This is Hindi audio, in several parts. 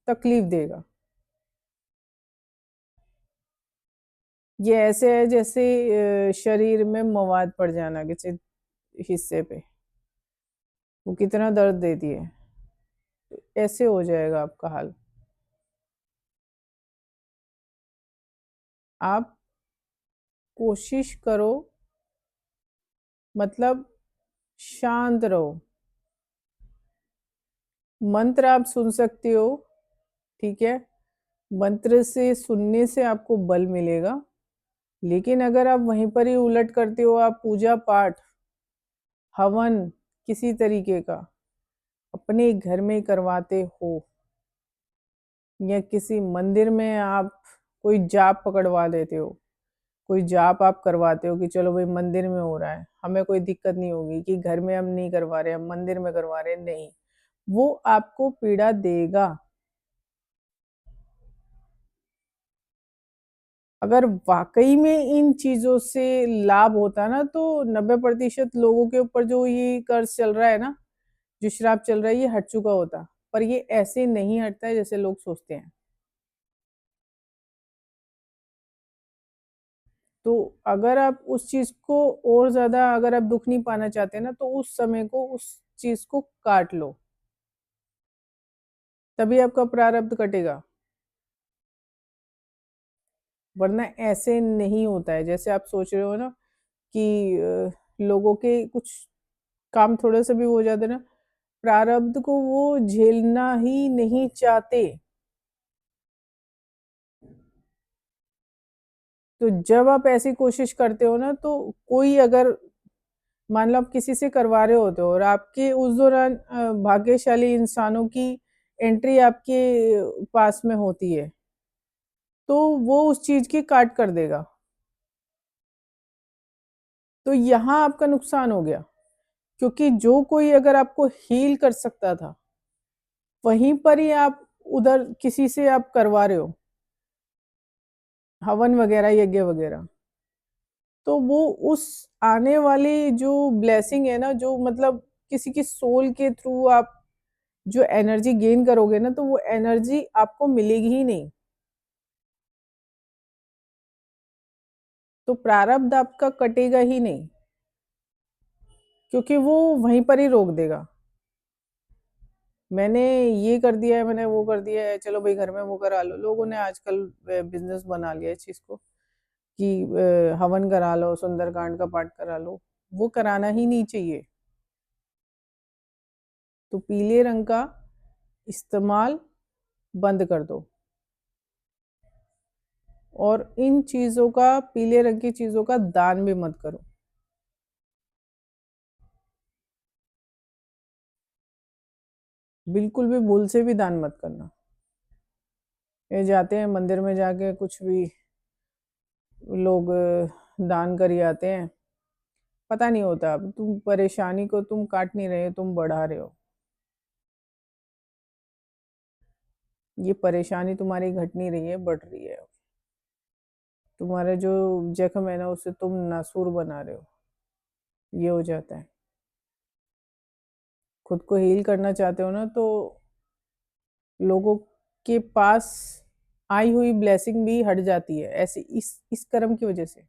तकलीफ देगा। ये ऐसे है जैसे शरीर में मवाद पड़ जाना किसी हिस्से पे, वो कितना दर्द देती है, तो ऐसे हो जाएगा आपका हाल। आप कोशिश करो, मतलब शांत रहो। मंत्र आप सुन सकते हो, ठीक है, मंत्र से सुनने से आपको बल मिलेगा। लेकिन अगर आप वहीं पर ही उलट करते हो, आप पूजा पाठ, हवन किसी तरीके का अपने घर में करवाते हो, या किसी मंदिर में आप कोई जाप पकड़वा देते हो, कोई जाप आप करवाते हो कि चलो भाई मंदिर में हो रहा है, हमें कोई दिक्कत नहीं होगी, कि घर में हम नहीं करवा रहे, हम मंदिर में करवा रहे हैं, नहीं, वो आपको पीड़ा देगा। अगर वाकई में इन चीजों से लाभ होता ना, तो 90% लोगों के ऊपर जो ये कर्ज चल रहा है ना, जो श्राप चल रहा है, ये हट चुका होता। पर ये ऐसे नहीं हटता है जैसे लोग सोचते हैं। तो अगर आप उस चीज को और ज्यादा, अगर आप दुख नहीं पाना चाहते ना, तो उस समय को, उस चीज को काट लो, तभी आपका प्रारब्ध कटेगा। वरना ऐसे नहीं होता है जैसे आप सोच रहे हो ना, कि लोगों के कुछ काम थोड़े से भी हो जाते ना, प्रारब्ध को वो झेलना ही नहीं चाहते। तो जब आप ऐसी कोशिश करते हो ना, तो कोई अगर, मान लो आप किसी से करवा रहे होते हो और आपके उस दौरान भाग्यशाली इंसानों की एंट्री आपके पास में होती है, तो वो उस चीज की काट कर देगा। तो यहाँ आपका नुकसान हो गया, क्योंकि जो कोई अगर आपको हील कर सकता था, वहीं पर ही आप उधर किसी से आप करवा रहे हो हवन वगैरह, यज्ञ वगैरह, तो वो उस आने वाली जो ब्लेसिंग है ना, जो मतलब किसी की सोल के थ्रू आप जो एनर्जी गेन करोगे ना, तो वो एनर्जी आपको मिलेगी ही नहीं। तो प्रारब्ध आपका कटेगा ही नहीं, क्योंकि वो वहीं पर ही रोक देगा। मैंने ये कर दिया है, मैंने वो कर दिया है, चलो भाई घर में वो करा लो। लोगों ने आजकल बिजनेस बना लिया इस चीज को, कि हवन करा लो, सुंदरकांड का पाठ करा लो। वो कराना ही नहीं चाहिए। तो पीले रंग का इस्तेमाल बंद कर दो, और इन चीजों का, पीले रंग की चीजों का दान भी मत करो। बिल्कुल भी भूल से भी दान मत करना। ये जाते हैं मंदिर में, जाके कुछ भी लोग दान कर आते हैं, पता नहीं होता। अब तुम परेशानी को तुम काट नहीं रहे हो, तुम बढ़ा रहे हो। ये परेशानी तुम्हारी घट नहीं रही है, बढ़ रही है। तुम्हारा जो जख्म है ना, उसे तुम नासूर बना रहे हो। ये हो जाता है। खुद को हील करना चाहते हो ना, तो लोगों के पास आई हुई ब्लेसिंग भी हट जाती है, ऐसे इस कर्म की वजह से।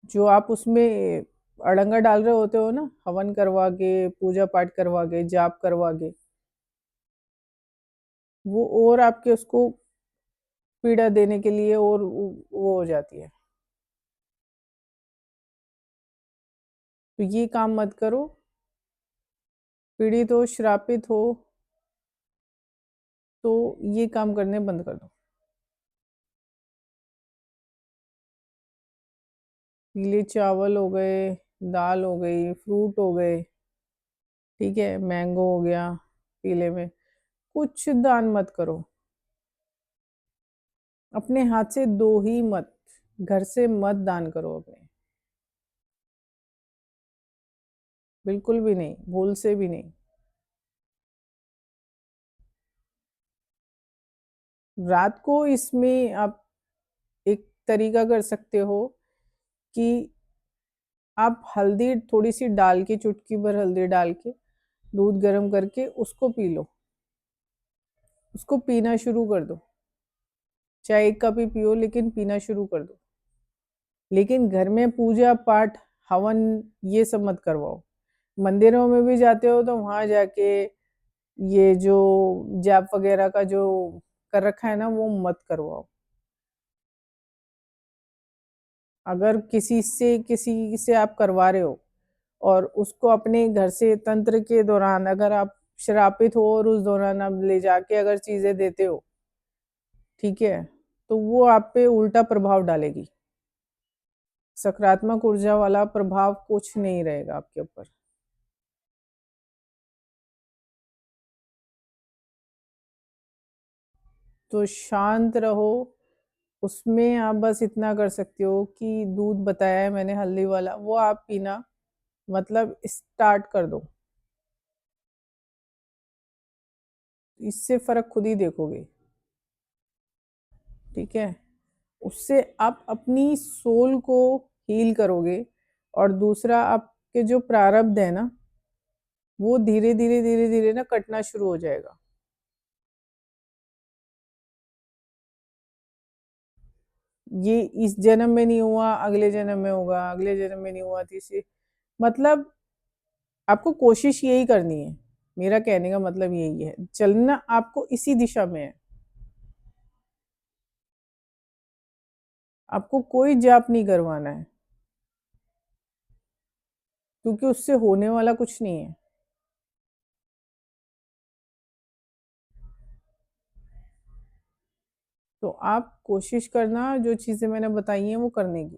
जो आप उसमें अड़ंगा डाल रहे होते हो ना, हवन करवा के, पूजा पाठ करवा के, जाप करवा के, वो और आपके उसको पीड़ा देने के लिए, और वो हो जाती है। तो ये काम मत करो। पीड़ित हो, श्रापित हो, तो ये काम करने बंद कर दो। पीले चावल हो गए, दाल हो गई, फ्रूट हो गए, ठीक है, मैंगो हो गया, पीले में कुछ दान मत करो। अपने हाथ से दो ही मत, घर से मत दान करो अपने, बिल्कुल भी नहीं, भूल से भी नहीं। रात को इसमें आप एक तरीका कर सकते हो, कि आप हल्दी थोड़ी सी डाल के, चुटकी भर हल्दी डाल के दूध गर्म करके उसको पी लो। उसको पीना शुरू कर दो। चाहे 1 कप ही पियो, लेकिन पीना शुरू कर दो। लेकिन घर में पूजा पाठ, हवन ये सब मत करवाओ। मंदिरों में भी जाते हो तो वहाँ जाके ये जो जाप वगैरह का जो कर रखा है ना, वो मत करवाओ। अगर किसी से आप करवा रहे हो और उसको अपने घर से तंत्र के दौरान अगर आप श्रापित हो और उस दौरान आप ले जाके अगर चीजें देते हो, ठीक है, तो वो आप पे उल्टा प्रभाव डालेगी। सकारात्मक ऊर्जा वाला प्रभाव कुछ नहीं रहेगा आपके ऊपर। तो शांत रहो। उसमें आप बस इतना कर सकते हो कि दूध बताया है मैंने हल्दी वाला, वो आप पीना मतलब स्टार्ट कर दो। इससे फर्क खुद ही देखोगे। ठीक है, उससे आप अपनी सोल को हील करोगे। और दूसरा, आपके जो प्रारब्ध है ना, वो धीरे धीरे धीरे धीरे ना कटना शुरू हो जाएगा। ये इस जन्म में नहीं हुआ, अगले जन्म में होगा, अगले जन्म में नहीं हुआ, तीसरे, मतलब आपको कोशिश यही करनी है। मेरा कहने का मतलब यही है, चलना आपको इसी दिशा में है। आपको कोई जाप नहीं करवाना है, क्योंकि उससे होने वाला कुछ नहीं है। तो आप कोशिश करना जो चीज़ें मैंने बताई हैं वो करने की।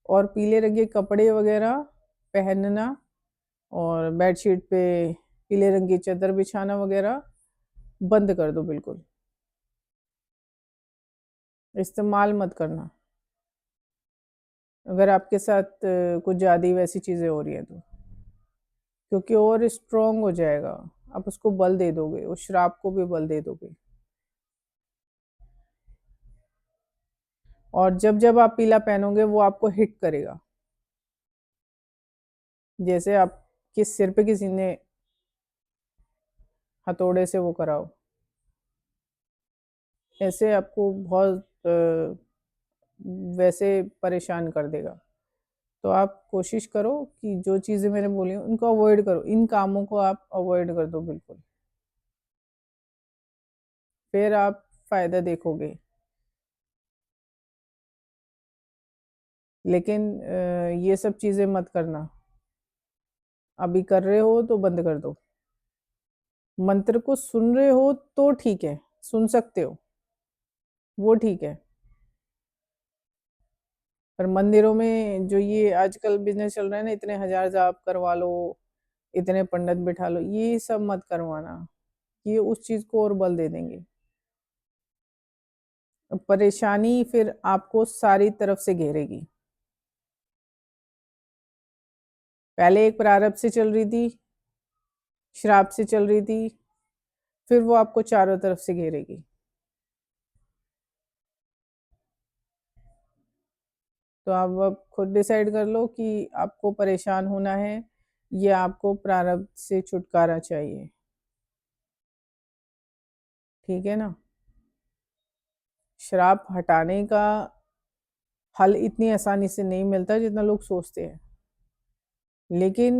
और पीले रंग के कपड़े वगैरह पहनना, और बेडशीट पे पीले रंग की चादर बिछाना वगैरह बंद कर दो बिल्कुल। इस्तेमाल मत करना, अगर आपके साथ कुछ ज़्यादा वैसी चीज़ें हो रही हैं तो, क्योंकि और स्ट्रॉन्ग हो जाएगा। आप उसको बल दे दोगे, उस श्राप को भी बल दे दोगे। और जब जब आप पीला पहनोगे वो आपको हिट करेगा। जैसे आपके सिर पे किसी ने हथौड़े से वो कराओ, ऐसे आपको बहुत वैसे परेशान कर देगा। तो आप कोशिश करो कि जो चीज़ें मैंने बोली हैं उनको अवॉइड करो, इन कामों को आप अवॉइड कर दो बिल्कुल। फिर आप फ़ायदा देखोगे। लेकिन ये सब चीज़ें मत करना। अभी कर रहे हो तो बंद कर दो। मंत्र को सुन रहे हो तो ठीक है, सुन सकते हो, वो ठीक है। पर मंदिरों में जो ये आजकल बिजनेस चल रहा है ना, इतने हजार जाप करवा लो, इतने पंडित बिठा लो, ये सब मत करवाना। ये उस चीज को और बल दे देंगे। परेशानी फिर आपको सारी तरफ से घेरेगी। पहले एक प्रारब्ध से चल रही थी, श्राप से चल रही थी, फिर वो आपको चारों तरफ से घेरेगी। तो आप अब खुद डिसाइड कर लो कि आपको परेशान होना है या आपको प्रारब्ध से छुटकारा चाहिए। ठीक है ना। श्राप हटाने का हल इतनी आसानी से नहीं मिलता जितना लोग सोचते हैं, लेकिन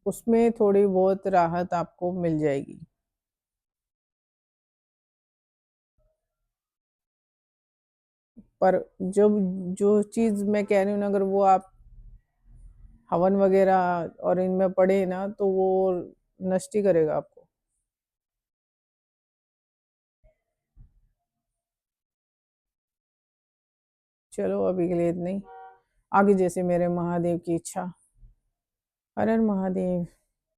उसमें थोड़ी बहुत राहत आपको मिल जाएगी। पर जब जो चीज़ मैं कह रही हूँ ना, अगर वो आप हवन वगैरह और इनमें पड़े ना, तो वो नष्ट ही करेगा आपको। चलो अभी के लिए इतना ही। आगे जैसे मेरे महादेव की इच्छा। हर हर महादेव।